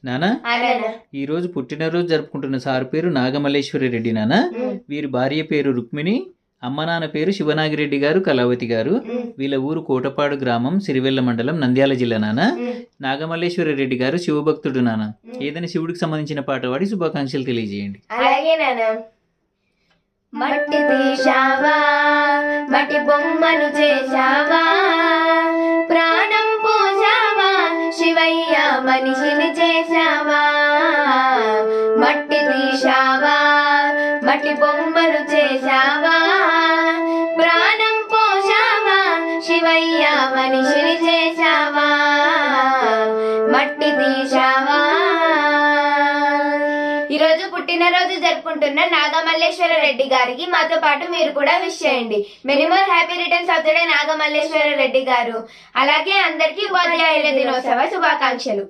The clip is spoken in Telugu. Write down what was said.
నానా ఈ రోజు పుట్టినరోజు జరుపుకుంటున్న సార్ పేరు నాగమల్లేశ్వరి రెడ్డి నానా. వీరి భార్య పేరు రుక్మిణి, అమ్మ నాన్న పేరు శివనాగిరెడ్డి గారు, కళావతి గారు. వీళ్ళ ఊరు కోటపాడు గ్రామం, సిరివెల్ల మండలం, నంద్యాల జిల్లా నానా. నాగమల్లేశ్వరి రెడ్డి గారు శివభక్తుడు నానా. ఏదైనా శివుడికి సంబంధించిన పాట పాడి శుభాకాంక్షలు తెలియజేయండి. అలాగే నానా. మట్టి తీశావా, మట్టి బొమ్మను చేశావా, ప్రాణం పోసావా, శివయ్య మనిషిని చేశావా. మట్టి తీశావా, మట్టి బొమ్మను చేశావా, ప్రాణం పోసావా, శివయ్య మనిషిని చేశావా. మట్టి తీశావా. ఈరోజు పుట్టినరోజు జరుపుకుంటున్న నాగమల్లేశ్వర రెడ్డి గారికి మాతో పాటు మీరు కూడా విష్ చేయండి. Many more happy returns of the day Nagamalleswara Reddy గారు. అలాగే అందరికీ ఉపాధ్యాయుల దినోత్సవ శుభాకాంక్షలు.